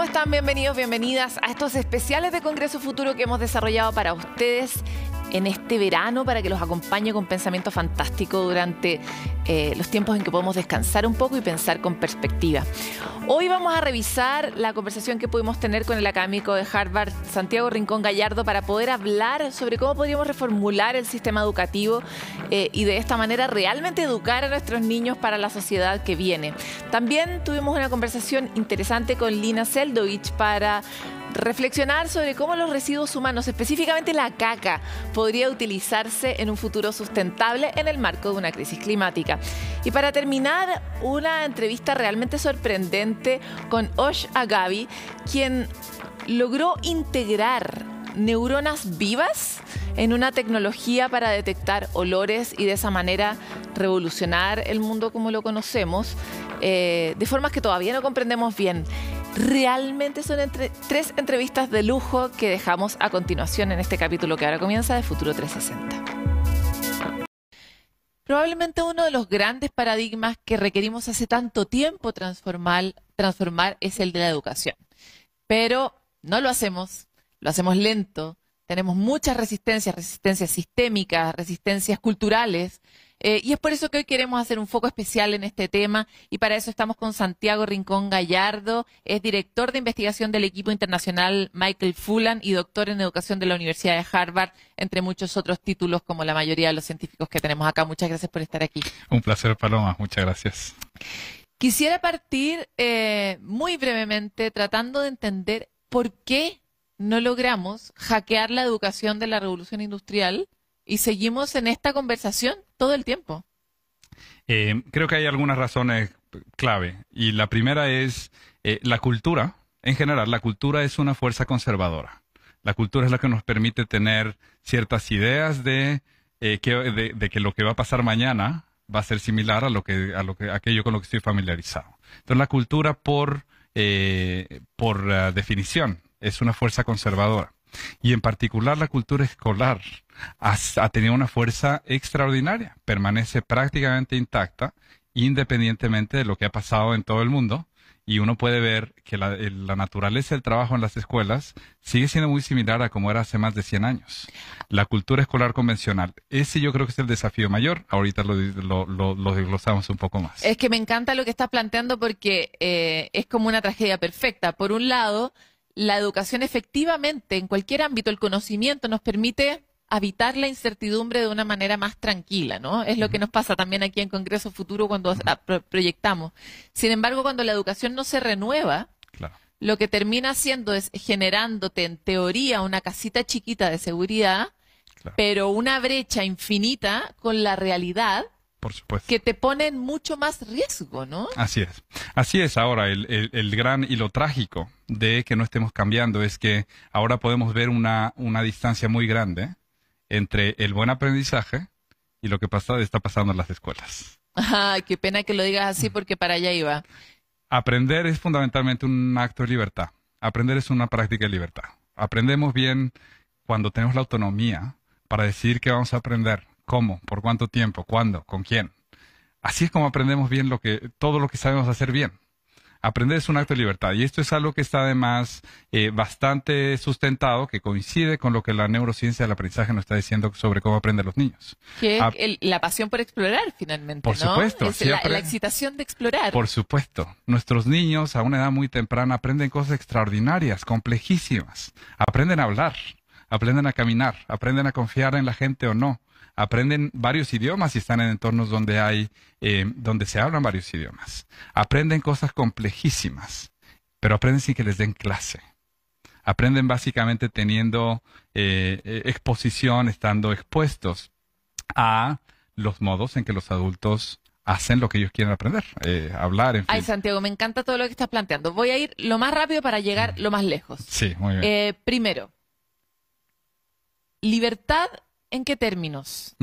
están? Bienvenidos, bienvenidas a estos especiales de Congreso Futuro que hemos desarrollado para ustedes en este verano, para que los acompañe con pensamiento fantástico durante los tiempos en que podemos descansar un poco y pensar con perspectiva. Hoy vamos a revisar la conversación que pudimos tener con el académico de Harvard, Santiago Rincón Gallardo, para poder hablar sobre cómo podríamos reformular el sistema educativo y de esta manera realmente educar a nuestros niños para la sociedad que viene. También tuvimos una conversación interesante con Lina Seldovich para reflexionar sobre cómo los residuos humanos, específicamente la caca, podría utilizarse en un futuro sustentable en el marco de una crisis climática. Y para terminar, una entrevista realmente sorprendente con Osh Agabi, quien logró integrar neuronas vivas en una tecnología para detectar olores y de esa manera revolucionar el mundo como lo conocemos, de formas que todavía no comprendemos bien. Realmente son tres entrevistas de lujo que dejamos a continuación en este capítulo que ahora comienza de Futuro 360. Probablemente uno de los grandes paradigmas que requerimos hace tanto tiempo transformar es el de la educación. Pero no lo hacemos lento, tenemos muchas resistencias sistémicas, resistencias culturales, y es por eso que hoy queremos hacer un foco especial en este tema, y para eso estamos con Santiago Rincón Gallardo, es director de investigación del equipo internacional Michael Fullan y doctor en educación de la Universidad de Harvard, entre muchos otros títulos como la mayoría de los científicos que tenemos acá. Muchas gracias por estar aquí. Un placer, Paloma, muchas gracias. Quisiera partir muy brevemente tratando de entender por qué no logramos hackear la educación de la revolución industrial y seguimos en esta conversación todo el tiempo. Creo que hay algunas razones clave. Y la primera es la cultura. En general, la cultura es una fuerza conservadora. La cultura es la que nos permite tener ciertas ideas de que lo que va a pasar mañana va a ser similar a aquello con lo que estoy familiarizado. Entonces, la cultura, por definición, es una fuerza conservadora. Y en particular la cultura escolar ha tenido una fuerza extraordinaria. Permanece prácticamente intacta, independientemente de lo que ha pasado en todo el mundo. Y uno puede ver que la naturaleza del trabajo en las escuelas sigue siendo muy similar a como era hace más de 100 años. La cultura escolar convencional, ese yo creo que es el desafío mayor. Ahorita lo desglosamos un poco más. Es que me encanta lo que estás planteando porque es como una tragedia perfecta. Por un lado, la educación efectivamente, en cualquier ámbito, el conocimiento nos permite habitar la incertidumbre de una manera más tranquila, ¿no? Es lo que nos pasa también aquí en Congreso Futuro cuando proyectamos. Sin embargo, cuando la educación no se renueva, claro, lo que termina haciendo es generándote, en teoría, una casita chiquita de seguridad, claro, pero una brecha infinita con la realidad, por supuesto, que te ponen mucho más riesgo, ¿no? Así es. Así es. Ahora, el gran y lo trágico de que no estemos cambiando es que ahora podemos ver una distancia muy grande entre el buen aprendizaje y lo que está pasando en las escuelas. Ay, qué pena que lo digas así porque para allá iba. Aprender es fundamentalmente un acto de libertad. Aprender es una práctica de libertad. Aprendemos bien cuando tenemos la autonomía para decidir qué vamos a aprender. ¿Cómo? ¿Por cuánto tiempo? ¿Cuándo? ¿Con quién? Así es como aprendemos bien todo lo que sabemos hacer bien. Aprender es un acto de libertad y esto es algo que está además bastante sustentado, que coincide con lo que la neurociencia del aprendizaje nos está diciendo sobre cómo aprenden los niños. Que es la pasión por explorar finalmente, por ¿no? Supuesto, es la excitación de explorar. Por supuesto. Nuestros niños a una edad muy temprana aprenden cosas extraordinarias, complejísimas. Aprenden a hablar, aprenden a caminar, aprenden a confiar en la gente o no. Aprenden varios idiomas y están en entornos donde se hablan varios idiomas. Aprenden cosas complejísimas, pero aprenden sin que les den clase. Aprenden básicamente teniendo exposición, estando expuestos a los modos en que los adultos hacen lo que ellos quieren aprender, hablar, en fin. Ay, Santiago, me encanta todo lo que estás planteando. Voy a ir lo más rápido para llegar lo más lejos. Sí, muy bien. Primero, libertad. ¿En qué términos?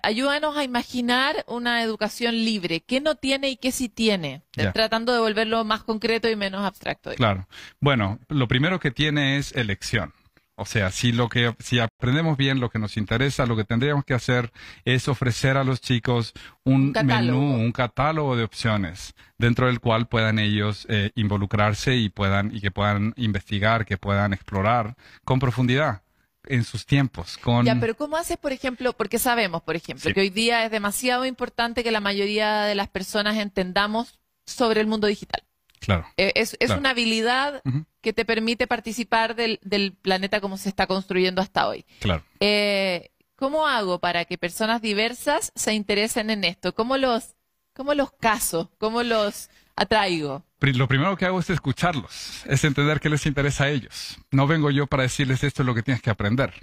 Ayúdanos a imaginar una educación libre. ¿Qué no tiene y qué sí tiene? Tratando de volverlo más concreto y menos abstracto. Claro. Bueno, lo primero que tiene es elección. O sea, si aprendemos bien lo que nos interesa, lo que tendríamos que hacer es ofrecer a los chicos un menú, un catálogo de opciones, dentro del cual puedan ellos involucrarse y que puedan investigar, que puedan explorar con profundidad en sus tiempos. Ya, pero ¿cómo haces, por ejemplo? Porque sabemos, por ejemplo, que hoy día es demasiado importante que la mayoría de las personas entendamos sobre el mundo digital. Claro. Es una habilidad que te permite participar del planeta como se está construyendo hasta hoy. Claro. ¿Cómo hago para que personas diversas se interesen en esto? ¿Cómo los caso? ¿Cómo los atraigo? Lo primero que hago es escucharlos, es entender qué les interesa a ellos. No vengo yo para decirles esto es lo que tienes que aprender.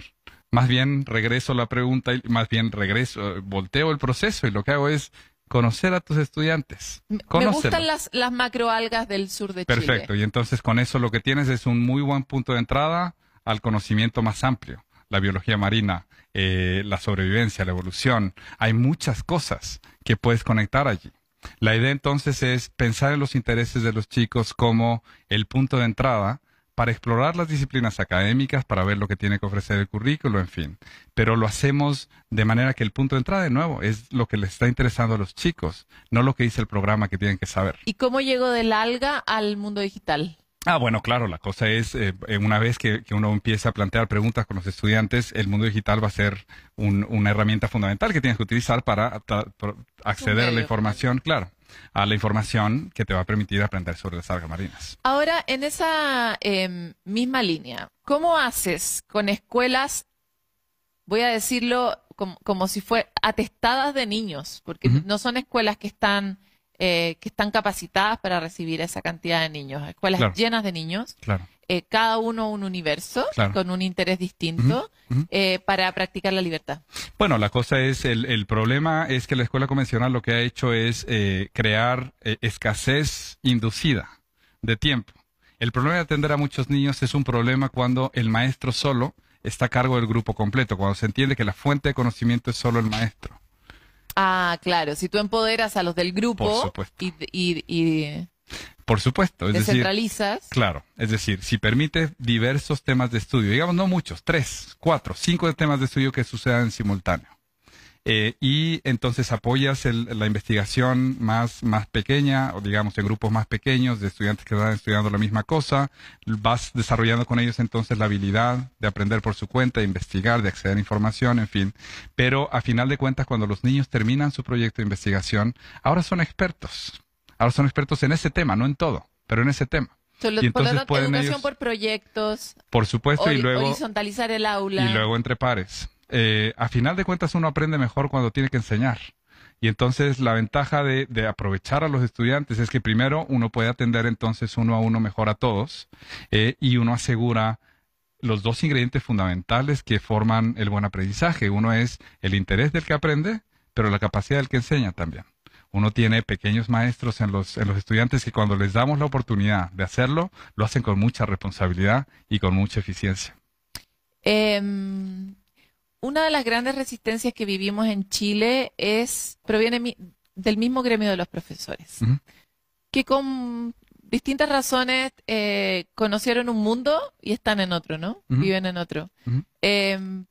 Más bien regreso la pregunta y volteo el proceso y lo que hago es conocer a tus estudiantes. Me gustan las macroalgas del sur de Chile. Perfecto, y entonces con eso lo que tienes es un muy buen punto de entrada al conocimiento más amplio. La biología marina, la sobrevivencia, la evolución. Hay muchas cosas que puedes conectar allí. La idea entonces es pensar en los intereses de los chicos como el punto de entrada para explorar las disciplinas académicas, para ver lo que tiene que ofrecer el currículo, en fin. Pero lo hacemos de manera que el punto de entrada, de nuevo, es lo que les está interesando a los chicos, no lo que dice el programa que tienen que saber. ¿Y cómo llego del alga al mundo digital? Bueno, claro, la cosa es, una vez que uno empieza a plantear preguntas con los estudiantes, el mundo digital va a ser una herramienta fundamental que tienes que utilizar para acceder a la información, claro, a la información que te va a permitir aprender sobre las algas marinas. Ahora, en esa misma línea, ¿cómo haces con escuelas, voy a decirlo como si fueran atestadas de niños? Porque no son escuelas que están capacitadas para recibir esa cantidad de niños. Escuelas llenas de niños, cada uno un universo, con un interés distinto, para practicar la libertad. Bueno, la cosa es, el problema es que la escuela convencional lo que ha hecho es crear escasez inducida de tiempo. El problema de atender a muchos niños es un problema cuando el maestro solo está a cargo del grupo completo, cuando se entiende que la fuente de conocimiento es solo el maestro. Ah, claro. Si tú empoderas a los del grupo por supuesto, es descentralizas. Decir, claro, es decir, si permites diversos temas de estudio, digamos no muchos, 3, 4, 5 temas de estudio que sucedan en simultáneo. Y entonces apoyas la investigación más pequeña, o digamos en grupos más pequeños de estudiantes que están estudiando la misma cosa, vas desarrollando con ellos entonces la habilidad de aprender por su cuenta, de investigar, de acceder a información, en fin. Pero a final de cuentas, cuando los niños terminan su proyecto de investigación, ahora son expertos. Ahora son expertos en ese tema, no en todo, pero en ese tema. Y entonces pueden educación por proyectos. Por supuesto, y luego horizontalizar el aula. Y luego entre pares. A final de cuentas uno aprende mejor cuando tiene que enseñar. Y entonces la ventaja de aprovechar a los estudiantes es que primero uno puede atender entonces uno a uno mejor a todos y uno asegura los dos ingredientes fundamentales que forman el buen aprendizaje. Uno es el interés del que aprende, pero la capacidad del que enseña también. Uno tiene pequeños maestros en los estudiantes que cuando les damos la oportunidad de hacerlo, lo hacen con mucha responsabilidad y con mucha eficiencia. Una de las grandes resistencias que vivimos en Chile proviene del mismo gremio de los profesores, que con distintas razones conocieron un mundo y están en otro, ¿no? Viven en otro.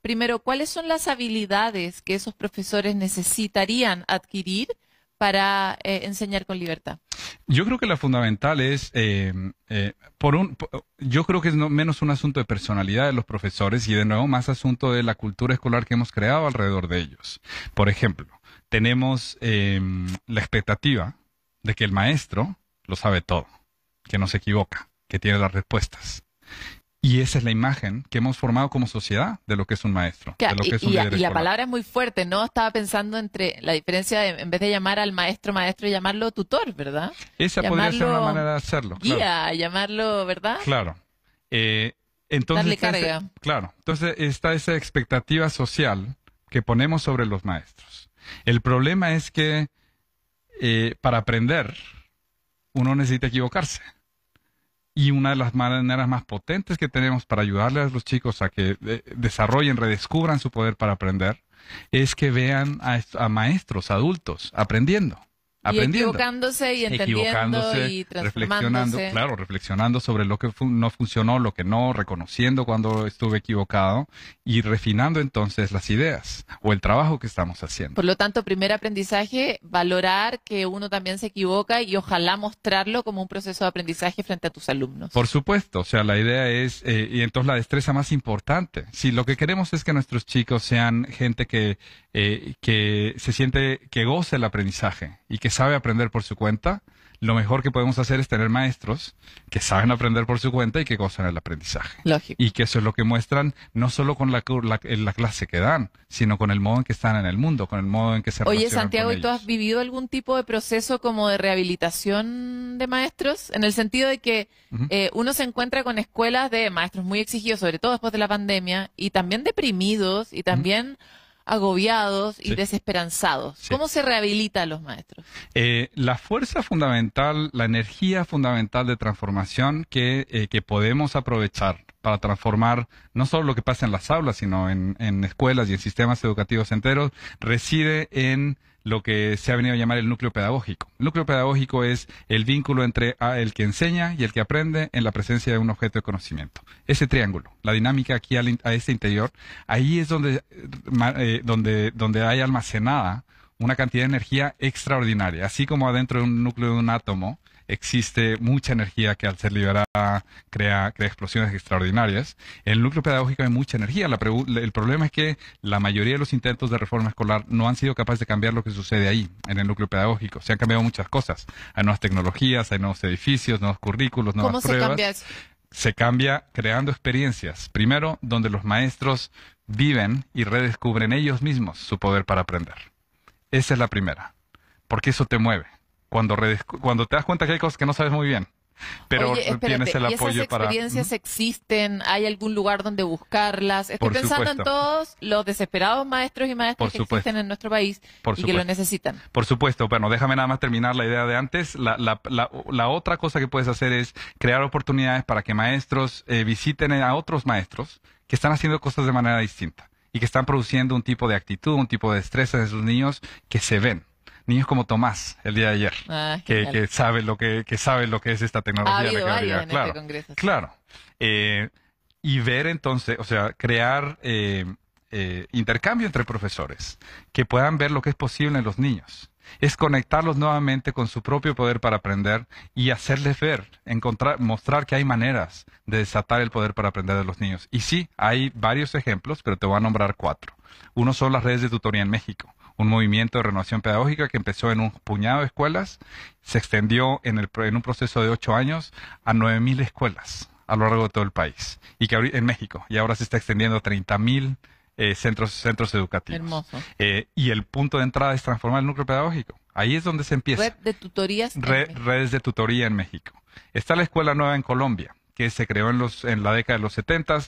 Primero, ¿cuáles son las habilidades que esos profesores necesitarían adquirir para enseñar con libertad? Yo creo que la fundamental es, yo creo que es menos un asunto de personalidad de los profesores y de nuevo más asunto de la cultura escolar que hemos creado alrededor de ellos. Por ejemplo, tenemos la expectativa de que el maestro lo sabe todo, que no se equivoca, que tiene las respuestas. Y esa es la imagen que hemos formado como sociedad de lo que es un maestro, de lo que es un líder escolar. Y la palabra es muy fuerte, ¿no? Estaba pensando entre la diferencia de, en vez de llamar al maestro, llamarlo tutor, ¿verdad? Esa podría ser una manera de hacerlo. Guía, claro. llamarlo, ¿verdad? Claro. Entonces, darle carga. Claro. Entonces está esa expectativa social que ponemos sobre los maestros. El problema es que para aprender uno necesita equivocarse. Y una de las maneras más potentes que tenemos para ayudarle a los chicos a que desarrollen, redescubran su poder para aprender, es que vean a maestros adultos aprendiendo. aprendiendo. Y equivocándose y entendiendo y reflexionando, transformándose. claro, reflexionando sobre lo que no funcionó, lo que no, reconociendo cuando estuve equivocado y refinando entonces las ideas o el trabajo que estamos haciendo. Por lo tanto, primer aprendizaje, valorar que uno también se equivoca y ojalá mostrarlo como un proceso de aprendizaje frente a tus alumnos. Por supuesto, o sea, la idea es, y entonces la destreza más importante. Si lo que queremos es que nuestros chicos sean gente que se siente, que goce el aprendizaje y que sabe aprender por su cuenta, lo mejor que podemos hacer es tener maestros que saben aprender por su cuenta y que gozan el aprendizaje. Lógico. Y que eso es lo que muestran no solo con la clase que dan, sino con el modo en que están en el mundo, con el modo en que se relacionan. Oye, Santiago, con ¿y tú ellos. has vivido algún tipo de proceso como de rehabilitación de maestros? En el sentido de que uno se encuentra con escuelas de maestros muy exigidos, sobre todo después de la pandemia, y también deprimidos, y también agobiados y Sí. desesperanzados. Sí. ¿Cómo se rehabilita a los maestros? La fuerza fundamental, la energía fundamental de transformación que podemos aprovechar para transformar no solo lo que pasa en las aulas, sino en escuelas y en sistemas educativos enteros, reside en lo que se ha venido a llamar el núcleo pedagógico. El núcleo pedagógico es el vínculo entre el que enseña y el que aprende en la presencia de un objeto de conocimiento. Ese triángulo, la dinámica aquí a ese interior, ahí es donde hay almacenada una cantidad de energía extraordinaria. Así como adentro de un núcleo de un átomo existe mucha energía que al ser liberada crea explosiones extraordinarias, en el núcleo pedagógico hay mucha energía. El problema es que la mayoría de los intentos de reforma escolar no han sido capaces de cambiar lo que sucede ahí, en el núcleo pedagógico. Se han cambiado muchas cosas. Hay nuevas tecnologías, hay nuevos edificios, nuevos currículos, nuevas pruebas. ¿Cómo se cambia eso? Se cambia creando experiencias. Primero, donde los maestros viven y redescubren ellos mismos su poder para aprender. Esa es la primera. Porque eso te mueve. Cuando te das cuenta que hay cosas que no sabes muy bien, pero Oye, espérate, tienes el ¿y apoyo esas para... experiencias existen? ¿Hay algún lugar donde buscarlas? Estoy Por pensando en supuesto. todos los desesperados maestros y maestras Por que supuesto. existen en nuestro país Por y que lo supuesto. necesitan. Por supuesto. Bueno, déjame nada más terminar la idea de antes. La otra cosa que puedes hacer es crear oportunidades para que maestros visiten a otros maestros que están haciendo cosas de manera distinta y que están produciendo un tipo de actitud, un tipo de destreza en sus niños que se ven. Niños como Tomás, el día de ayer, Ah, que sabe lo que es esta tecnología. Ha habido de la varios creatividad. en Claro, este congreso. Sí. claro. Y ver entonces, o sea, crear intercambio entre profesores que puedan ver lo que es posible en los niños. Es conectarlos nuevamente con su propio poder para aprender y hacerles ver, mostrar que hay maneras de desatar el poder para aprender de los niños. Y sí, hay varios ejemplos, pero te voy a nombrar 4. Uno son las redes de tutoría en México, un movimiento de renovación pedagógica que empezó en un puñado de escuelas, se extendió en un proceso de 8 años a 9,000 escuelas a lo largo de todo el país, y que en México, y ahora se está extendiendo a 30,000 centros educativos. Hermoso. Y el punto de entrada es transformar el núcleo pedagógico. Ahí es donde se empieza. Red de tutorías. Redes de tutoría en México. Está la Escuela Nueva en Colombia, que se creó en la década de los 70,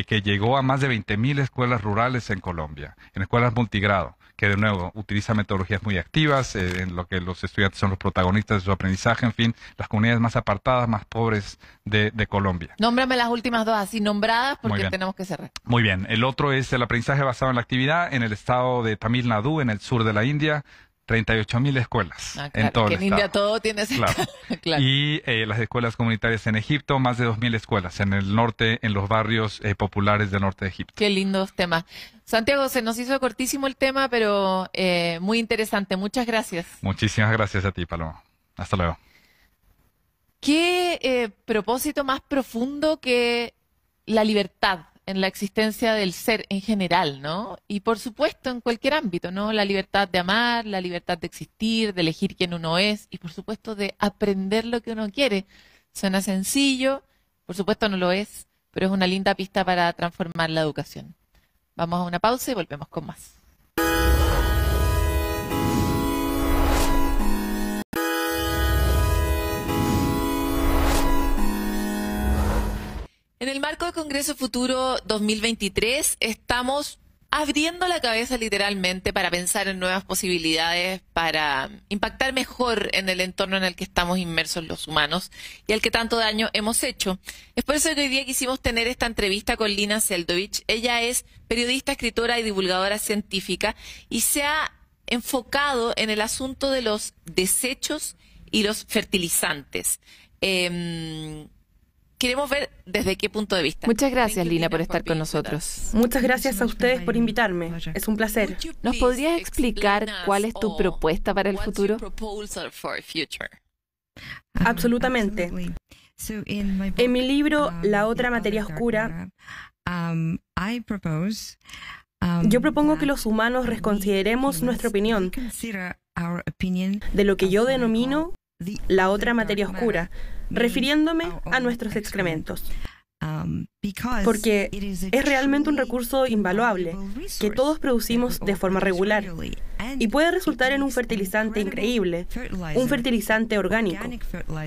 que llegó a más de 20,000 escuelas rurales en Colombia, en escuelas multigrado, que de nuevo utiliza metodologías muy activas, en lo que los estudiantes son los protagonistas de su aprendizaje, en fin, las comunidades más apartadas, más pobres de Colombia. Nómbrame las últimas dos así nombradas Muy porque bien. tenemos que cerrar. Muy bien, el otro es el aprendizaje basado en la actividad en el estado de Tamil Nadu, en el sur de la India, 38,000 escuelas Ah, claro, en todo que el en India estado. todo tiene ese Claro. claro. Y las escuelas comunitarias en Egipto, más de 2,000 escuelas en el norte, en los barrios populares del norte de Egipto. Qué lindos temas. Santiago, se nos hizo cortísimo el tema, pero muy interesante. Muchas gracias. Muchísimas gracias a ti, Paloma. Hasta luego. ¿Qué propósito más profundo que la libertad en la existencia del ser en general, ¿no? Y por supuesto en cualquier ámbito, ¿no? La libertad de amar, la libertad de existir, de elegir quién uno es y por supuesto de aprender lo que uno quiere. Suena sencillo, por supuesto no lo es, pero es una linda pista para transformar la educación. Vamos a una pausa y volvemos con más. En el marco del Congreso Futuro 2023 estamos abriendo la cabeza literalmente para pensar en nuevas posibilidades, para impactar mejor en el entorno en el que estamos inmersos los humanos y al que tanto daño hemos hecho. Es por eso que hoy día quisimos tener esta entrevista con Lina Seldovich. Ella es periodista, escritora y divulgadora científica y se ha enfocado en el asunto de los desechos y los fertilizantes. Queremos ver desde qué punto de vista. Muchas gracias, Lina, por estar con nosotros. Muchas gracias a ustedes por invitarme. Es un placer. ¿Nos podrías explicar cuál es tu propuesta para el futuro? Absolutamente. En mi libro, La otra materia oscura, yo propongo que los humanos reconsideremos nuestra opinión de lo que yo denomino la otra materia oscura, refiriéndome a nuestros excrementos. Porque es realmente un recurso invaluable que todos producimos de forma regular y puede resultar en un fertilizante increíble, un fertilizante orgánico,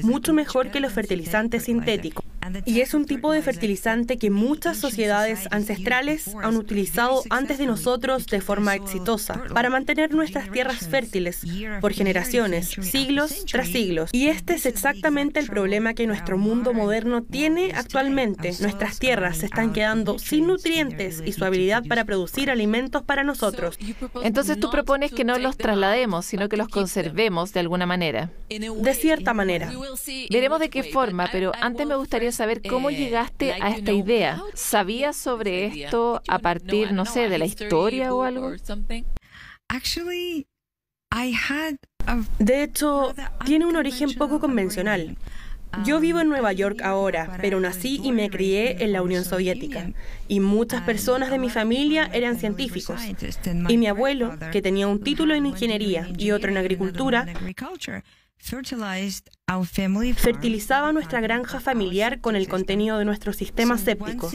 mucho mejor que los fertilizantes sintéticos. Y es un tipo de fertilizante que muchas sociedades ancestrales han utilizado antes de nosotros de forma exitosa para mantener nuestras tierras fértiles por generaciones, siglos tras siglos. Y este es exactamente el problema que nuestro mundo moderno tiene actualmente. Nuestras tierras se están quedando sin nutrientes y su habilidad para producir alimentos para nosotros. Entonces tú propones que no los traslademos, sino que los conservemos de alguna manera. De cierta manera. Veremos de qué forma, pero antes me gustaría saber cómo llegaste a esta idea. ¿Sabías sobre esto a partir, no sé, de la historia o algo? De hecho, tiene un origen poco convencional. Yo vivo en Nueva York ahora, pero nací y me crié en la Unión Soviética. Y muchas personas de mi familia eran científicos. Y mi abuelo, que tenía un título en ingeniería y otro en agricultura, fertilizaba nuestra granja familiar con el contenido de nuestro sistema séptico.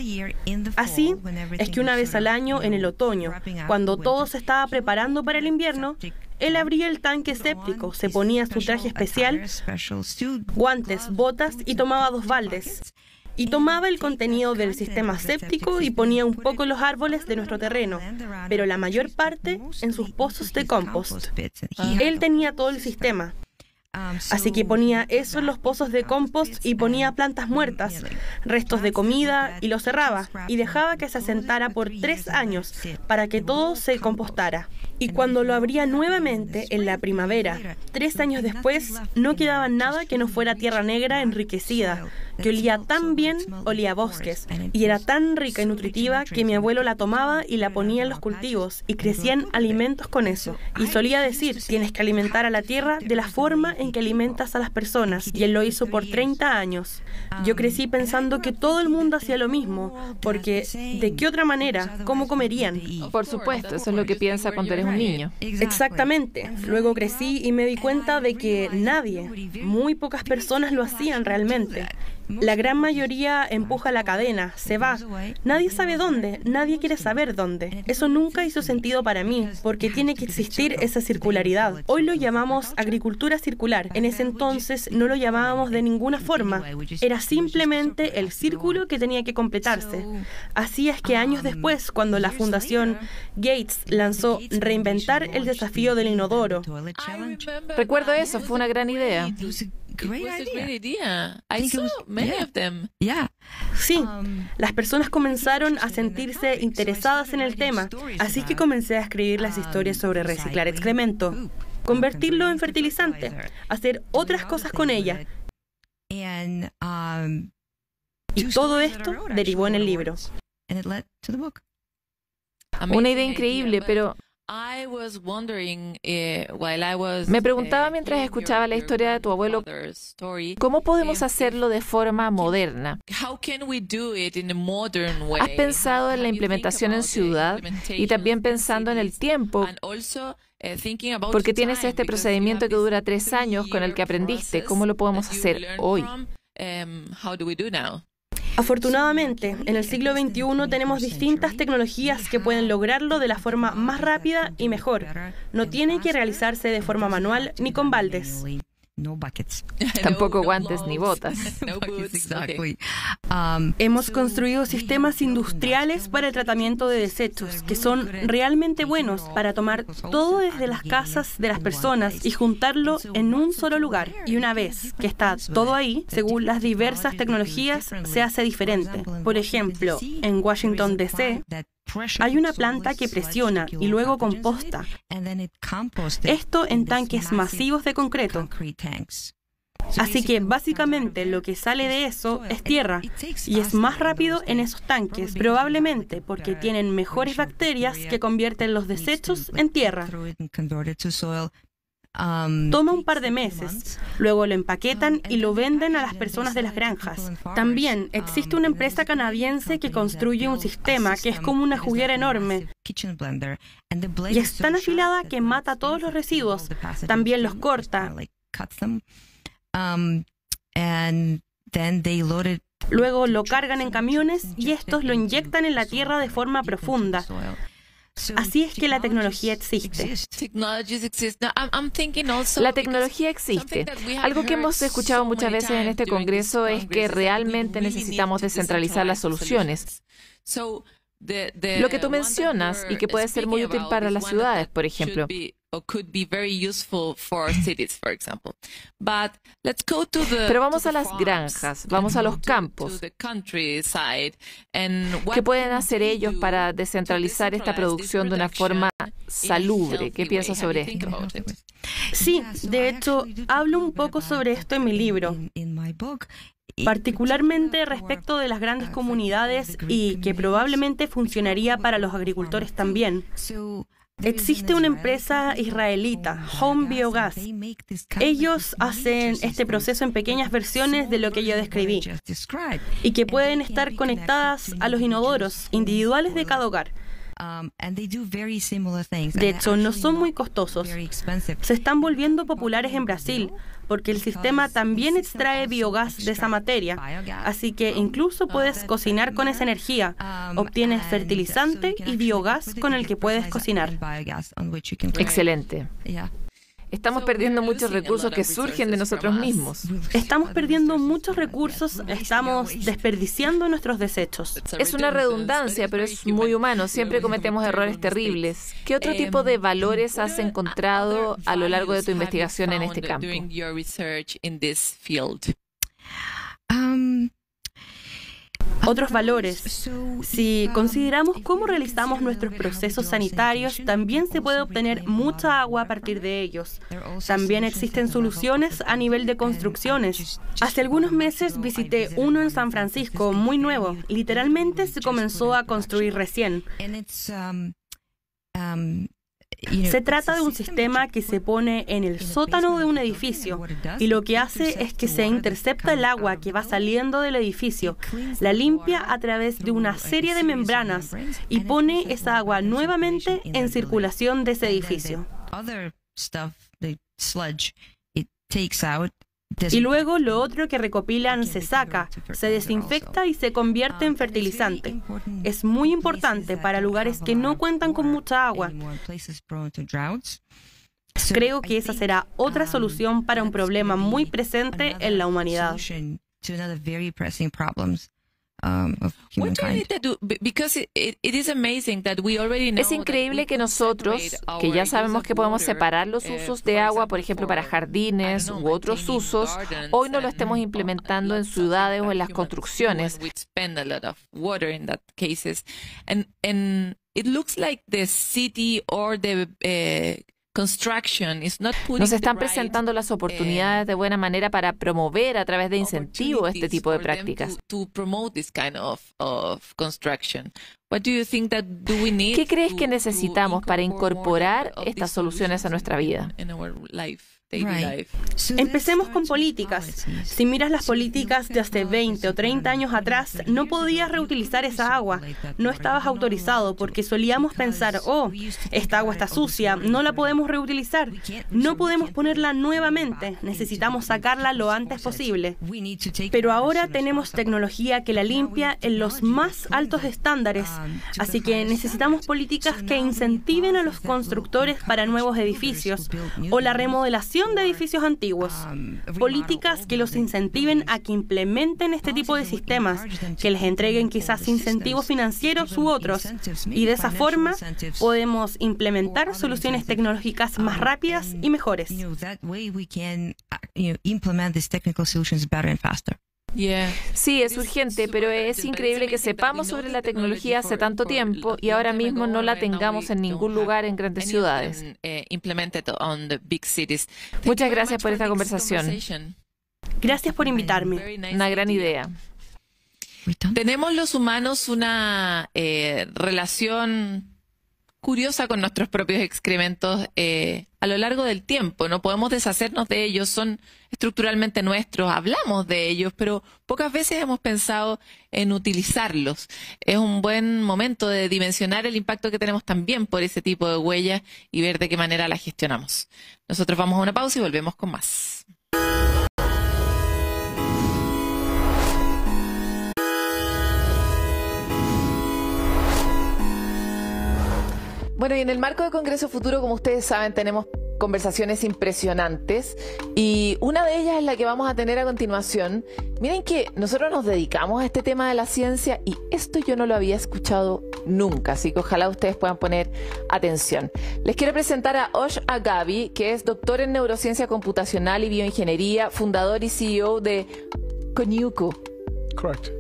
Así es que una vez al año, en el otoño, cuando todo se estaba preparando para el invierno, él abría el tanque séptico, se ponía su traje especial, guantes, botas y tomaba 2 baldes. Y tomaba el contenido del sistema séptico y ponía un poco en los árboles de nuestro terreno, pero la mayor parte en sus pozos de compost. Él tenía todo el sistema. Así que ponía eso en los pozos de compost y ponía plantas muertas, restos de comida, y lo cerraba y dejaba que se asentara por 3 años para que todo se compostara. Y cuando lo abría nuevamente en la primavera, 3 años después, no quedaba nada que no fuera tierra negra enriquecida, que olía tan bien, olía a bosques, y era tan rica y nutritiva que mi abuelo la tomaba y la ponía en los cultivos, y crecían alimentos con eso. Y solía decir, tienes que alimentar a la tierra de la forma en que alimentas a las personas, y él lo hizo por 30 años. Yo crecí pensando que todo el mundo hacía lo mismo, porque ¿de qué otra manera? ¿Cómo comerían? Por supuesto, eso es lo que piensa cuando eres un niño. Exactamente. Luego crecí y me di cuenta de que nadie, muy pocas personas lo hacían realmente. La gran mayoría empuja la cadena, se va. Nadie sabe dónde, nadie quiere saber dónde. Eso nunca hizo sentido para mí, porque tiene que existir esa circularidad. Hoy lo llamamos agricultura circular. En ese entonces no lo llamábamos de ninguna forma. Era simplemente el círculo que tenía que completarse. Así es que años después, cuando la Fundación Gates lanzó Reinventar el desafío del inodoro. Recuerdo eso, fue una gran idea. Sí, las personas comenzaron a sentirse interesadas en el tema, así que comencé a escribir las historias sobre reciclar excremento, convertirlo en fertilizante, hacer otras cosas con ella. Y todo esto derivó en el libro. Una idea increíble, pero me preguntaba mientras escuchaba la historia de tu abuelo, ¿cómo podemos hacerlo de forma moderna? ¿Has pensado en la implementación en ciudad y también pensando en el tiempo? Porque tienes este procedimiento que dura 3 años con el que aprendiste. ¿Cómo lo podemos hacer hoy? Afortunadamente, en el siglo XXI tenemos distintas tecnologías que pueden lograrlo de la forma más rápida y mejor. No tiene que realizarse de forma manual ni con baldes. Tampoco guantes ni botas. Hemos construido sistemas industriales para el tratamiento de desechos que son realmente buenos para tomar todo desde las casas de las personas y juntarlo en un solo lugar. Y una vez que está todo ahí, según las diversas tecnologías, se hace diferente. Por ejemplo, en Washington, D.C., Hay una planta que presiona y luego composta. Esto en tanques masivos de concreto. Así que básicamente lo que sale de eso es tierra y es más rápido en esos tanques, probablemente porque tienen mejores bacterias que convierten los desechos en tierra. Toma un par de meses, luego lo empaquetan y lo venden a las personas de las granjas. También existe una empresa canadiense que construye un sistema que es como una juguera enorme y es tan afilada que mata todos los residuos, también los corta. Luego lo cargan en camiones y estos lo inyectan en la tierra de forma profunda. Así es que la tecnología existe. La tecnología existe. Algo que hemos escuchado muchas veces en este Congreso es que realmente necesitamos descentralizar las soluciones. Lo que tú mencionas y que puede ser muy útil para las ciudades, por ejemplo. Pero vamos a las granjas, vamos a los campos. ¿Qué pueden hacer ellos para descentralizar esta producción de una forma salubre? ¿Qué piensas sobre esto? Sí, de hecho, hablo un poco sobre esto en mi libro, particularmente respecto de las grandes comunidades y que probablemente funcionaría para los agricultores también. Existe una empresa israelita, Home Biogas. Ellos hacen este proceso en pequeñas versiones de lo que yo describí y que pueden estar conectadas a los inodoros individuales de cada hogar. De hecho, no son muy costosos. Se están volviendo populares en Brasil porque el sistema también extrae biogás de esa materia. Así que incluso puedes cocinar con esa energía. Obtienes fertilizante y biogás con el que puedes cocinar. Excelente. Estamos perdiendo muchos recursos que surgen de nosotros mismos. Estamos perdiendo muchos recursos, estamos desperdiciando nuestros desechos. Es una redundancia, pero es muy humano. Siempre cometemos errores terribles. ¿Qué otro tipo de valores has encontrado a lo largo de tu investigación en este campo? Otros valores. Si consideramos cómo realizamos nuestros procesos sanitarios, también se puede obtener mucha agua a partir de ellos. También existen soluciones a nivel de construcciones. Hace algunos meses visité uno en San Francisco, muy nuevo. Literalmente se comenzó a construir recién. Se trata de un sistema que se pone en el sótano de un edificio y lo que hace es que se intercepta el agua que va saliendo del edificio, la limpia a través de una serie de membranas y pone esa agua nuevamente en circulación de ese edificio. Y luego lo otro que recopilan se saca, se desinfecta y se convierte en fertilizante. Es muy importante para lugares que no cuentan con mucha agua. Creo que esa será otra solución para un problema muy presente en la humanidad. Es increíble que nosotros, que ya sabemos que podemos separar los usos de agua, por ejemplo, para jardines u otros usos, hoy no lo estemos implementando en ciudades o en las construcciones. Nos están presentando las oportunidades de buena manera para promover a través de incentivos este tipo de prácticas. ¿Qué crees que necesitamos para incorporar estas soluciones a nuestra vida? Empecemos con políticas. Si miras las políticas de hace 20 o 30 años atrás, no podías reutilizar esa agua. No estabas autorizado porque solíamos pensar, oh, esta agua está sucia, no la podemos reutilizar. No podemos ponerla nuevamente, necesitamos sacarla lo antes posible. Pero ahora tenemos tecnología que la limpia en los más altos estándares. Así que necesitamos políticas que incentiven a los constructores para nuevos edificios o la remodelación de edificios antiguos, políticas que los incentiven a que implementen este tipo de sistemas, que les entreguen quizás incentivos financieros u otros, y de esa forma podemos implementar soluciones tecnológicas más rápidas y mejores. Sí, es urgente, pero es increíble que sepamos sobre la tecnología hace tanto tiempo y ahora mismo no la tengamos en ningún lugar en grandes ciudades. Muchas gracias por esta conversación. Gracias por invitarme. Una gran idea. Tenemos los humanos una relación curiosa con nuestros propios excrementos a lo largo del tiempo. No podemos deshacernos de ellos, son estructuralmente nuestros, hablamos de ellos, pero pocas veces hemos pensado en utilizarlos. Es un buen momento de dimensionar el impacto que tenemos también por ese tipo de huellas y ver de qué manera las gestionamos. Nosotros vamos a una pausa y volvemos con más. Bueno, y en el marco de Congreso Futuro, como ustedes saben, tenemos conversaciones impresionantes y una de ellas es la que vamos a tener a continuación. Miren que nosotros nos dedicamos a este tema de la ciencia y esto yo no lo había escuchado nunca, así que ojalá ustedes puedan poner atención. Les quiero presentar a Osh Agabi, que es doctor en neurociencia computacional y bioingeniería, fundador y CEO de Konyuku. Correct.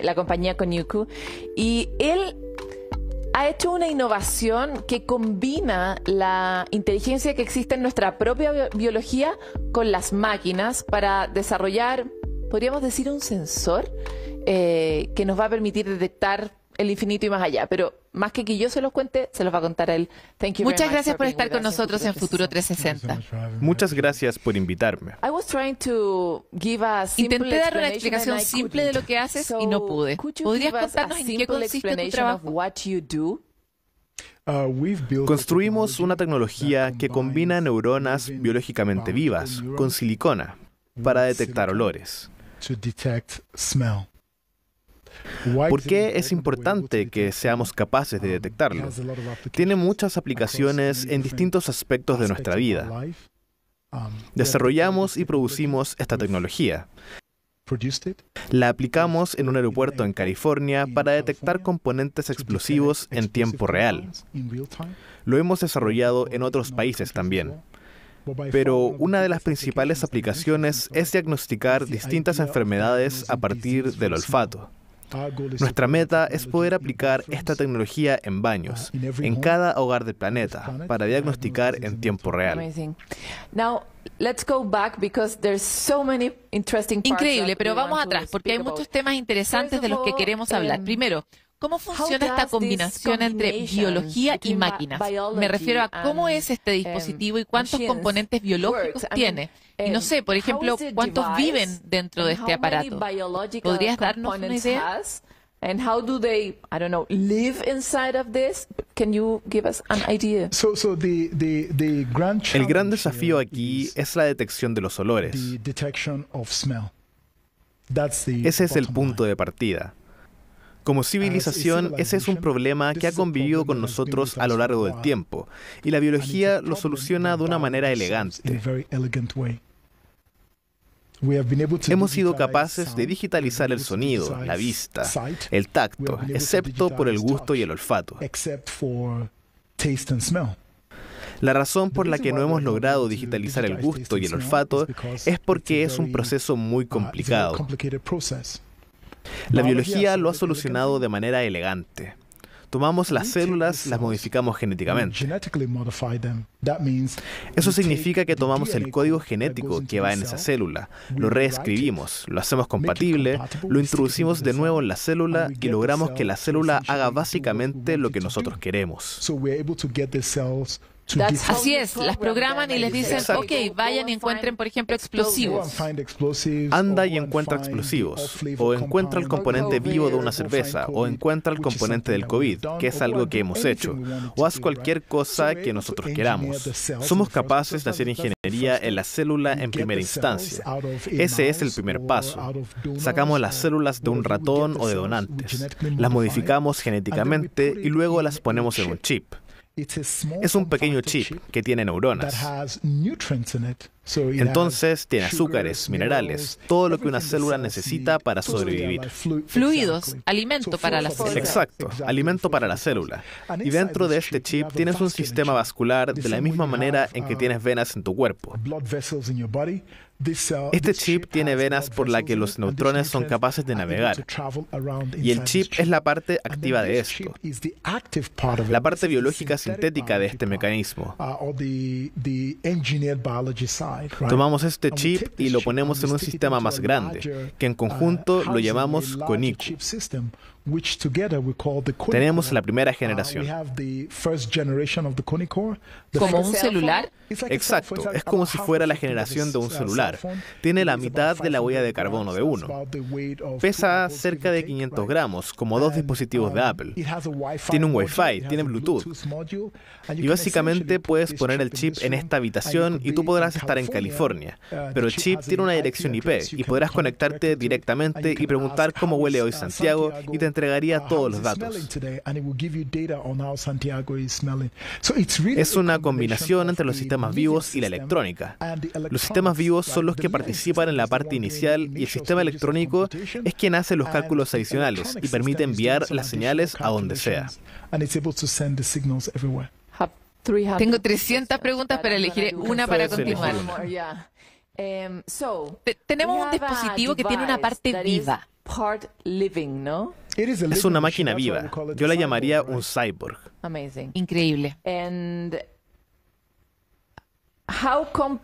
La compañía Konyuku. Y él ha hecho una innovación que combina la inteligencia que existe en nuestra propia biología con las máquinas para desarrollar, podríamos decir, un sensor que nos va a permitir detectar el infinito y más allá. Pero más que yo se los cuente, se los va a contar él. Muchas gracias por estar con nosotros en Futuro 360. Muchas gracias por invitarme. Intenté dar una explicación simple de lo que haces y no pude. ¿Podrías contarnos en qué consiste tu trabajo? Construimos una tecnología que combina neuronas biológicamente vivas con silicona para detectar olores. ¿Por qué es importante que seamos capaces de detectarlo? Tiene muchas aplicaciones en distintos aspectos de nuestra vida. Desarrollamos y producimos esta tecnología. La aplicamos en un aeropuerto en California para detectar componentes explosivos en tiempo real. Lo hemos desarrollado en otros países también. Pero una de las principales aplicaciones es diagnosticar distintas enfermedades a partir del olfato. Nuestra meta es poder aplicar esta tecnología en baños, en cada hogar del planeta, para diagnosticar en tiempo real. Increíble, pero vamos atrás, porque hay muchos temas interesantes de los que queremos hablar. Primero, ¿cómo funciona esta combinación entre biología y máquinas? Me refiero a cómo es este dispositivo y cuántos componentes biológicos tiene. Y no sé, por ejemplo, ¿cuántos viven dentro de este aparato? ¿Podrías darnos una idea? And how do they, I don't know, live inside of this? Can you give us an idea? El gran desafío aquí es la detección de los olores. Ese es el punto de partida. Como civilización, ese es un problema que ha convivido con nosotros a lo largo del tiempo, y la biología lo soluciona de una manera elegante. Hemos sido capaces de digitalizar el sonido, la vista, el tacto, excepto por el gusto y el olfato. La razón por la que no hemos logrado digitalizar el gusto y el olfato es porque es un proceso muy complicado. La biología lo ha solucionado de manera elegante. Tomamos las células, las modificamos genéticamente. Eso significa que tomamos el código genético que va en esa célula, lo reescribimos, lo hacemos compatible, lo introducimos de nuevo en la célula y logramos que la célula haga básicamente lo que nosotros queremos. Así es, las programan y les dicen, ok, vayan y encuentren, por ejemplo, explosivos. Anda y encuentra explosivos, o encuentra el componente vivo de una cerveza, o encuentra el componente del COVID, que es algo que hemos hecho, o haz cualquier cosa que nosotros queramos. Somos capaces de hacer ingeniería en la célula en primera instancia. Ese es el primer paso. Sacamos las células de un ratón o de donantes, las modificamos genéticamente y luego las ponemos en un chip. Es un pequeño chip que tiene neuronas. Entonces tiene azúcares, minerales, todo lo que una célula necesita para sobrevivir. Fluidos, alimento para la célula. Exacto, alimento para la célula. Y dentro de este chip tienes un sistema vascular de la misma manera en que tienes venas en tu cuerpo. Este chip tiene venas por las que los neutrones son capaces de navegar. Y el chip es la parte activa de esto, la parte biológica sintética de este mecanismo. Tomamos este chip y lo ponemos en un sistema más grande, que en conjunto lo llamamos CONICU. Tenemos la primera generación. ¿Como un celular? Exacto, es como si fuera la generación de un celular. Tiene la mitad de la huella de carbono de uno. Pesa cerca de 500 gramos, como 2 dispositivos de Apple. Tiene un Wi-Fi, tiene Bluetooth. Y básicamente puedes poner el chip en esta habitación y tú podrás estar en California. Pero el chip tiene una dirección IP y podrás conectarte directamente y preguntar cómo huele hoy Santiago y te entregaría todos los datos. Es una combinación entre los sistemas vivos y la electrónica. Los sistemas vivos son los que participan en la parte inicial y el sistema electrónico es quien hace los cálculos adicionales y permite enviar las señales a donde sea. Tengo 300 preguntas, pero elegiré una para continuar. Tenemos un dispositivo que tiene una parte viva. Es una máquina viva. Yo la llamaría un cyborg. Increíble.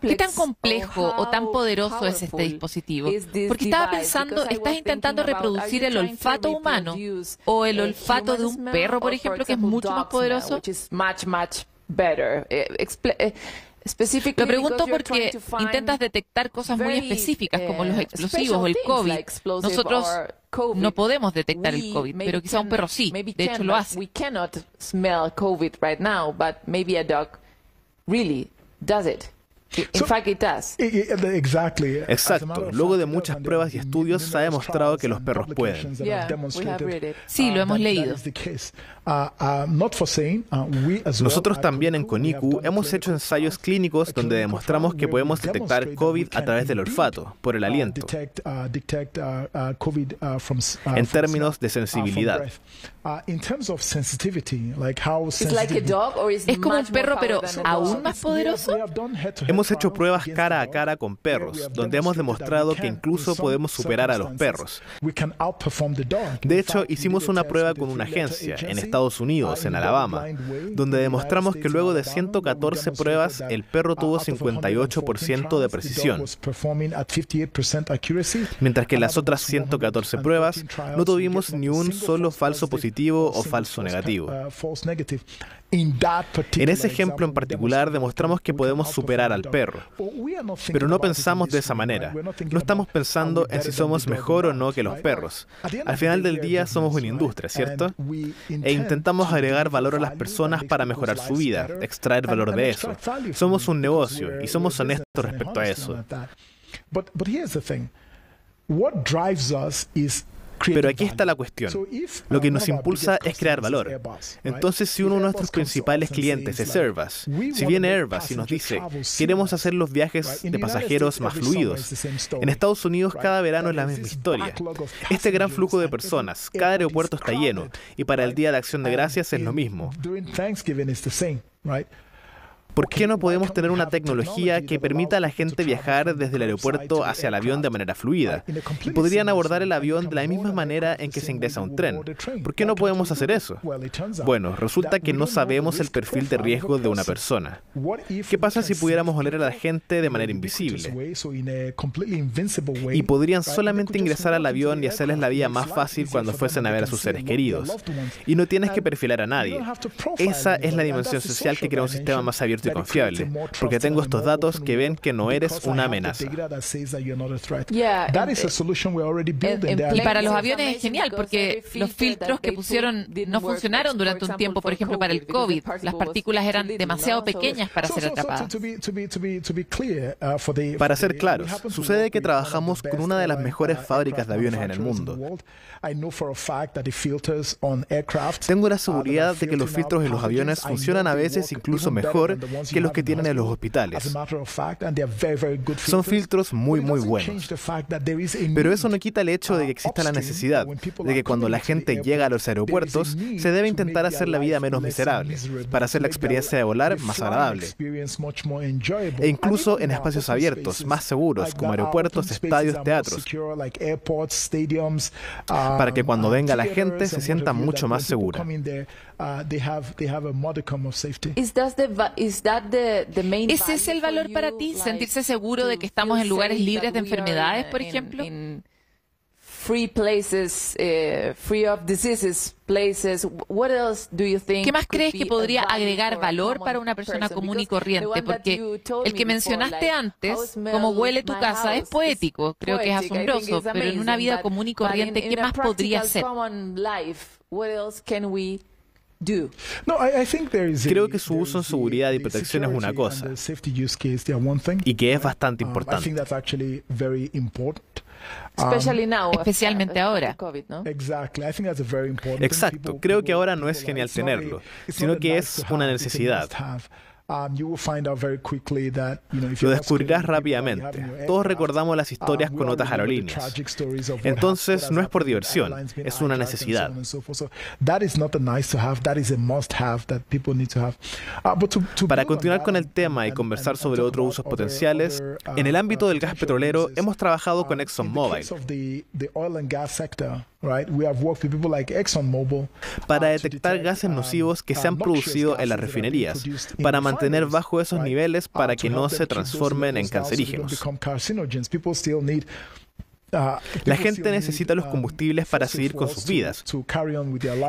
¿Qué tan complejo o tan poderoso es este dispositivo? Porque estaba pensando, ¿estás intentando reproducir el olfato humano o el olfato de un perro, por ejemplo, que es mucho más poderoso? Lo pregunto porque intentas detectar cosas muy específicas como los explosivos o el COVID. Nosotros no podemos detectar el COVID, pero quizá un perro sí. De hecho, lo hace. Exacto. Luego de muchas pruebas y estudios se ha demostrado que los perros pueden. Sí, lo hemos leído. Nosotros también en CONICU hemos hecho ensayos clínicos donde demostramos que podemos detectar COVID a través del olfato, por el aliento, en términos de sensibilidad. ¿Es como un perro, pero aún más poderoso? Hemos hecho pruebas cara a cara con perros, donde hemos demostrado que incluso podemos superar a los perros. De hecho, hicimos una prueba con una agencia en Estados Unidos, en Alabama, donde demostramos que luego de 114 pruebas, el perro tuvo 58% de precisión, mientras que en las otras 114 pruebas no tuvimos ni un solo falso positivo o falso negativo. En ese ejemplo en particular demostramos que podemos superar al perro, pero no pensamos de esa manera. No estamos pensando en si somos mejor o no que los perros. Al final del día somos una industria, ¿cierto? E intentamos agregar valor a las personas para mejorar su vida, extraer valor de eso. Somos un negocio y somos honestos respecto a eso. Pero aquí está la cuestión. Lo que nos impulsa es crear valor. Entonces, si uno de nuestros principales clientes es Airbus, si viene Airbus y nos dice, queremos hacer los viajes de pasajeros más fluidos, en Estados Unidos cada verano es la misma historia. Este gran flujo de personas, cada aeropuerto está lleno, y para el Día de Acción de Gracias es lo mismo. ¿Por qué no podemos tener una tecnología que permita a la gente viajar desde el aeropuerto hacia el avión de manera fluida? Y podrían abordar el avión de la misma manera en que se ingresa a un tren. ¿Por qué no podemos hacer eso? Bueno, resulta que no sabemos el perfil de riesgo de una persona. ¿Qué pasa si pudiéramos oler a la gente de manera invisible? Y podrían solamente ingresar al avión y hacerles la vida más fácil cuando fuesen a ver a sus seres queridos. Y no tienes que perfilar a nadie. Esa es la dimensión social que crea un sistema más abierto y confiable, porque tengo estos datos que ven que no eres una amenaza. Y para los aviones es genial, porque los filtros que pusieron no funcionaron durante un tiempo, por ejemplo, para el COVID. Las partículas eran demasiado pequeñas para ser atrapadas. Para ser claros, sucede que trabajamos con una de las mejores fábricas de aviones en el mundo. Tengo la seguridad de que los filtros en los aviones funcionan a veces incluso mejor que los que tienen en los hospitales. Son filtros muy buenos. Pero eso no quita el hecho de que exista la necesidad de que cuando la gente llega a los aeropuertos se debe intentar hacer la vida menos miserable, para hacer la experiencia de volar más agradable. E incluso en espacios abiertos, más seguros, como aeropuertos, estadios, teatros, para que cuando venga la gente se sienta mucho más segura. ¿Ese es el valor para ti? ¿Sentirse seguro de que estamos en lugares libres de enfermedades, por ejemplo? Free places, free of diseases, places. What else do you think? ¿Qué más crees que podría agregar valor para una persona común y corriente? Porque el que mencionaste antes, como huele tu casa, es poético, creo que es asombroso, pero en una vida común y corriente, ¿qué más podría ser? Creo que su uso en seguridad y protección es una cosa, y que es bastante importante. Especialmente ahora. Exacto. Creo que ahora no es genial tenerlo, sino que es una necesidad. Lo descubrirás rápidamente. Todos recordamos las historias con otras aerolíneas. Entonces, no es por diversión, es una necesidad. Para continuar con el tema y conversar sobre otros usos potenciales, en el ámbito del gas petrolero hemos trabajado con ExxonMobil para detectar gases nocivos que se han producido en las refinerías, para mantener bajo esos niveles para que no se transformen en cancerígenos. La gente necesita los combustibles para seguir con sus vidas,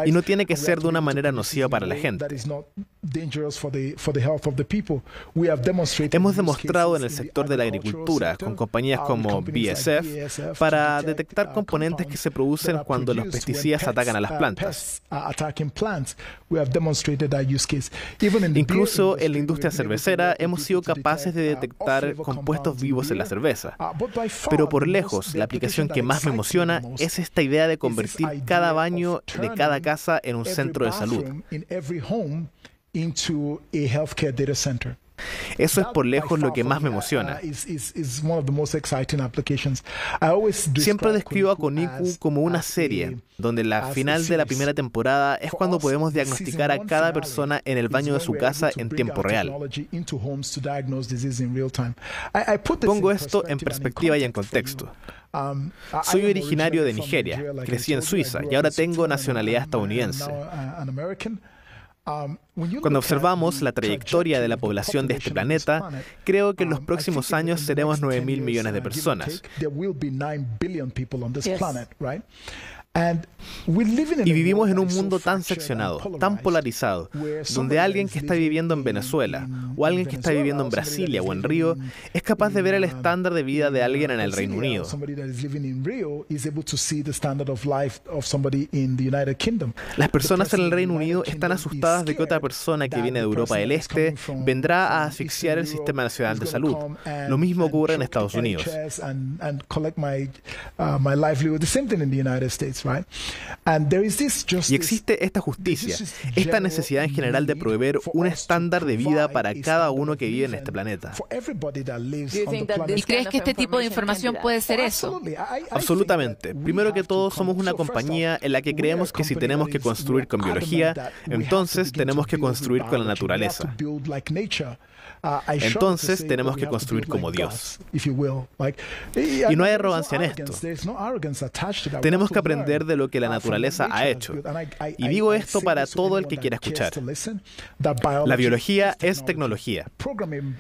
y no tiene que ser de una manera nociva para la gente. Hemos demostrado en el sector de la agricultura, con compañías como BASF, para detectar componentes que se producen cuando los pesticidas atacan a las plantas. Incluso en la industria cervecera hemos sido capaces de detectar compuestos vivos en la cerveza. Pero por lejos, la aplicación que más me emociona es esta idea de convertir cada baño de cada casa en un centro de salud. Eso es por lejos lo que más me emociona. Siempre describo a Koniku como una serie, donde la final de la primera temporada es cuando podemos diagnosticar a cada persona en el baño de su casa en tiempo real. Pongo esto en perspectiva y en contexto. Soy originario de Nigeria, crecí en Suiza y ahora tengo nacionalidad estadounidense. Cuando observamos la trayectoria de la población de este planeta, creo que en los próximos años seremos 9.000 millones de personas. Y vivimos en un mundo tan seccionado, tan polarizado, donde alguien que está viviendo en Venezuela, o alguien que está viviendo en Brasilia o en Río, es capaz de ver el estándar de vida de alguien en el Reino Unido. Las personas en el Reino Unido están asustadas de que otra persona que viene de Europa del Este vendrá a asfixiar el sistema nacional de salud. Lo mismo ocurre en Estados Unidos. Y existe esta justicia, esta necesidad en general de proveer un estándar de vida para cada uno que vive en este planeta. ¿Y crees que este tipo de información puede ser eso? Absolutamente. Primero que todo, somos una compañía en la que creemos que si tenemos que construir con biología, entonces tenemos que construir con la naturaleza. Entonces tenemos que construir como Dios. Y no hay arrogancia en esto. Tenemos que aprender de lo que la naturaleza ha hecho. Y digo esto para todo el que quiera escuchar. La biología es tecnología.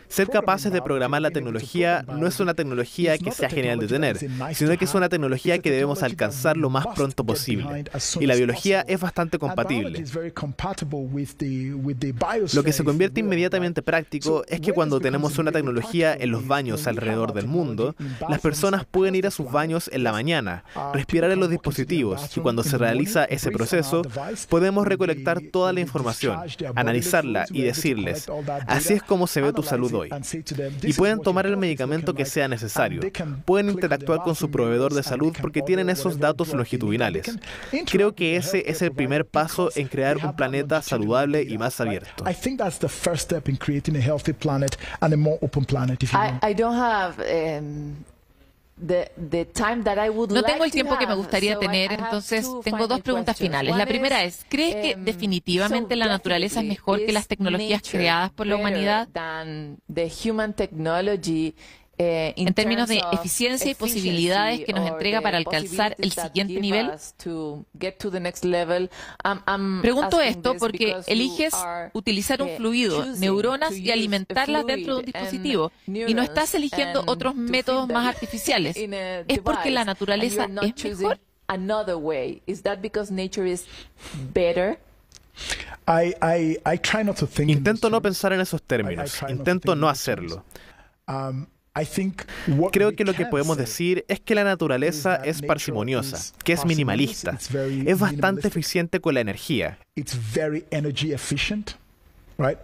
Ser capaces de programar la tecnología no es una tecnología que sea genial de tener, sino que es una tecnología que debemos alcanzar lo más pronto posible. Y la biología es bastante compatible. Lo que se convierte inmediatamente práctico es que cuando tenemos una tecnología en los baños alrededor del mundo, las personas pueden ir a sus baños en la mañana, respirar en los dispositivos, y cuando se realiza ese proceso, podemos recolectar toda la información, analizarla y decirles, así es como se ve tu salud hoy. Y pueden tomar el medicamento que sea necesario. Pueden interactuar con su proveedor de salud porque tienen esos datos longitudinales. Creo que ese es el primer paso en crear un planeta saludable y más abierto. No tengo el tiempo que me gustaría tener, entonces tengo dos preguntas finales. La primera es, ¿crees que definitivamente la naturaleza es mejor que las tecnologías creadas por la humanidad? En términos de eficiencia y posibilidades que nos entrega para alcanzar el siguiente nivel. Pregunto esto porque eliges utilizar un fluido, neuronas y alimentarlas dentro de un dispositivo y no estás eligiendo otros métodos más artificiales. ¿Es porque la naturaleza es mejor? Intento no pensar en esos términos, intento no hacerlo. Creo que lo que podemos decir es que la naturaleza es parsimoniosa, que es minimalista, es bastante eficiente con la energía.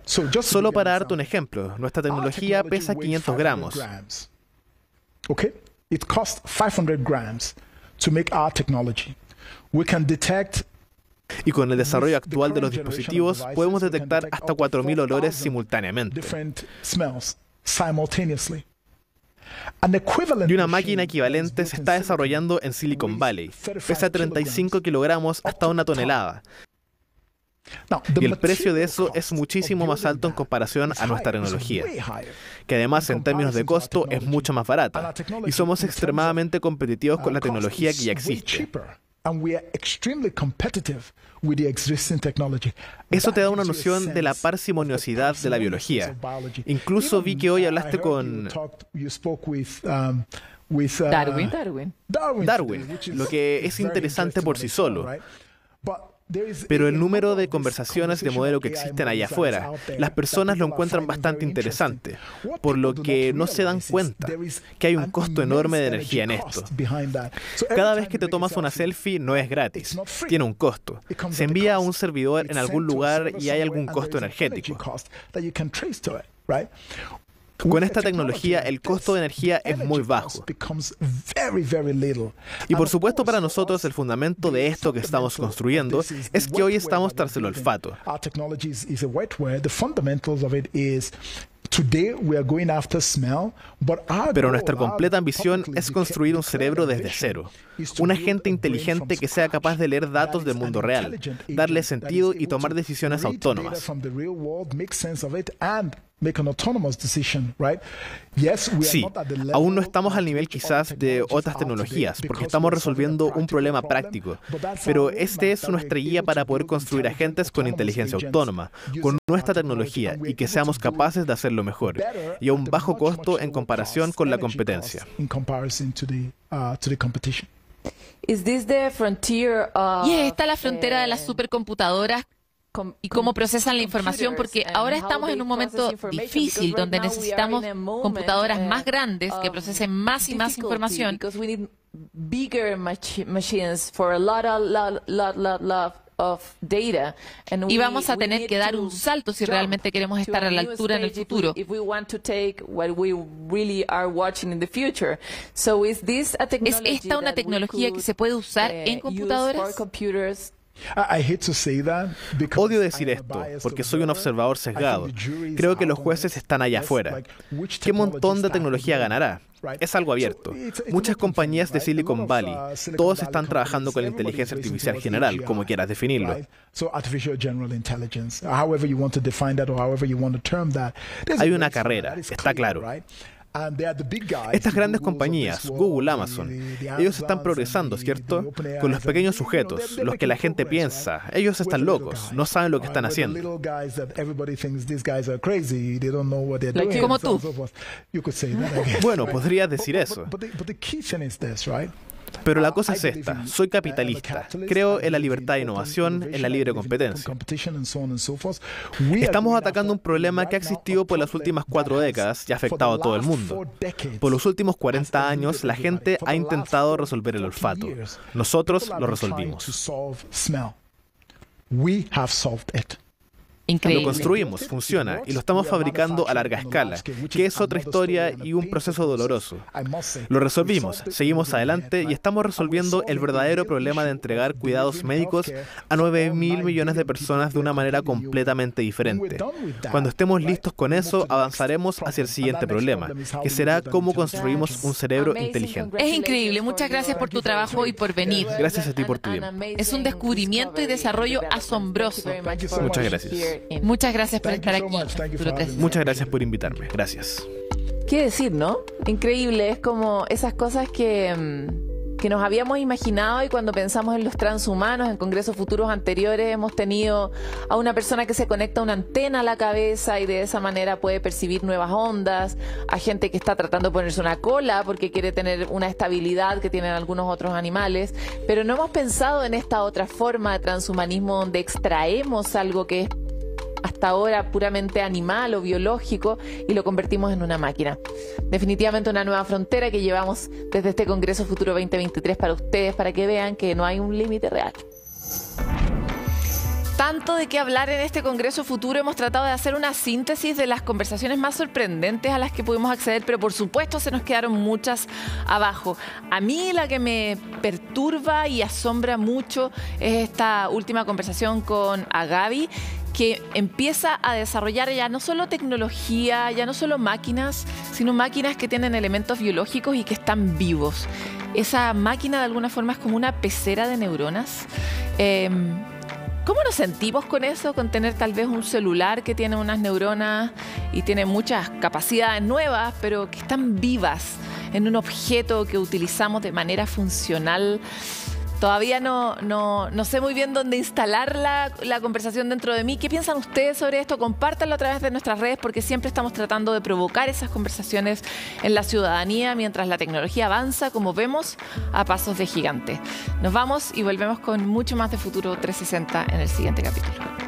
Solo para darte un ejemplo, nuestra tecnología pesa 500 gramos. It costs 500 grams to make our technology. We can detect Y con el desarrollo actual de los dispositivos, podemos detectar hasta 4.000 olores simultáneamente. Y una máquina equivalente se está desarrollando en Silicon Valley. Pesa 35 kilogramos hasta 1 tonelada. Y el precio de eso es muchísimo más alto en comparación a nuestra tecnología, que además en términos de costo es mucho más barata. Y somos extremadamente competitivos con la tecnología que ya existe. Eso te da una noción de la parsimoniosidad de la biología. Incluso vi que hoy hablaste con Darwin, lo que es interesante por sí solo. Pero el número de conversaciones de modelo que existen allá afuera, las personas lo encuentran bastante interesante, por lo que no se dan cuenta que hay un costo enorme de energía en esto. Cada vez que te tomas una selfie no es gratis, tiene un costo. Se envía a un servidor en algún lugar y hay algún costo energético. Con esta tecnología, el costo de energía es muy bajo. Y por supuesto, para nosotros, el fundamento de esto que estamos construyendo es que hoy estamos tras el olfato. Pero nuestra completa ambición es construir un cerebro desde cero. Un agente inteligente que sea capaz de leer datos del mundo real, darle sentido y tomar decisiones autónomas. Sí, aún no estamos al nivel quizás de otras tecnologías, porque estamos resolviendo un problema práctico, pero este es nuestra guía para poder construir agentes con inteligencia autónoma, con nuestra tecnología, y que seamos capaces de hacerlo mejor, y a un bajo costo en comparación con la competencia. ¿Y es esta la frontera de las supercomputadoras? ¿Y cómo procesan la información? Porque ahora estamos en un momento difícil donde necesitamos computadoras más grandes que procesen más y más información. Y vamos a tener que dar un salto si realmente queremos estar a la altura en el futuro. ¿Es esta una tecnología que se puede usar en computadoras? Odio decir esto, porque soy un observador sesgado. Creo que los jueces están allá afuera. ¿Qué montón de tecnología ganará? Es algo abierto. Muchas compañías de Silicon Valley, todos están trabajando con la inteligencia artificial general, como quieras definirlo. Hay una carrera, está claro. Estas grandes compañías, Google, Amazon, ellos están progresando, ¿cierto? Con los pequeños sujetos, los que la gente piensa. Ellos están locos, no saben lo que están haciendo. Como tú. Bueno, podrías decir eso. Pero la cosa es esta, soy capitalista, creo en la libertad de innovación, en la libre competencia. Estamos atacando un problema que ha existido por las últimas 4 décadas y ha afectado a todo el mundo. Por los últimos 40 años, la gente ha intentado resolver el olfato. Nosotros lo resolvimos. Increíble. Lo construimos, funciona, y lo estamos fabricando a larga escala, que es otra historia y un proceso doloroso. Lo resolvimos, seguimos adelante y estamos resolviendo el verdadero problema de entregar cuidados médicos a 9.000 millones de personas de una manera completamente diferente. Cuando estemos listos con eso, avanzaremos hacia el siguiente problema, que será cómo construimos un cerebro inteligente. Es increíble. Muchas gracias por tu trabajo y por venir. Gracias a ti por tu tiempo. Es un descubrimiento y desarrollo asombroso. Muchas gracias. Muchas gracias por estar aquí, Futuro 360. Muchas gracias por invitarme. Gracias. ¿Qué decir, no? Increíble, es como esas cosas que nos habíamos imaginado, y cuando pensamos en los transhumanos, en congresos futuros anteriores hemos tenido a una persona que se conecta a una antena a la cabeza y de esa manera puede percibir nuevas ondas, a gente que está tratando de ponerse una cola porque quiere tener una estabilidad que tienen algunos otros animales, pero no hemos pensado en esta otra forma de transhumanismo donde extraemos algo que es hasta ahora puramente animal o biológico y lo convertimos en una máquina. Definitivamente una nueva frontera que llevamos desde este Congreso Futuro 2023 para ustedes, para que vean que no hay un límite real. Tanto de qué hablar en este Congreso Futuro. Hemos tratado de hacer una síntesis de las conversaciones más sorprendentes a las que pudimos acceder, pero por supuesto se nos quedaron muchas abajo. A mí la que me perturba y asombra mucho es esta última conversación con Agavi, que empieza a desarrollar ya no solo tecnología, ya no solo máquinas, sino máquinas que tienen elementos biológicos y que están vivos. Esa máquina de alguna forma es como una pecera de neuronas. ¿Cómo nos sentimos con eso? Con tener tal vez un celular que tiene unas neuronas y tiene muchas capacidades nuevas, pero que están vivas en un objeto que utilizamos de manera funcional. Todavía no sé muy bien dónde instalar la conversación dentro de mí. ¿Qué piensan ustedes sobre esto? Compártanlo a través de nuestras redes, porque siempre estamos tratando de provocar esas conversaciones en la ciudadanía mientras la tecnología avanza, como vemos, a pasos de gigante. Nos vamos y volvemos con mucho más de Futuro 360 en el siguiente capítulo.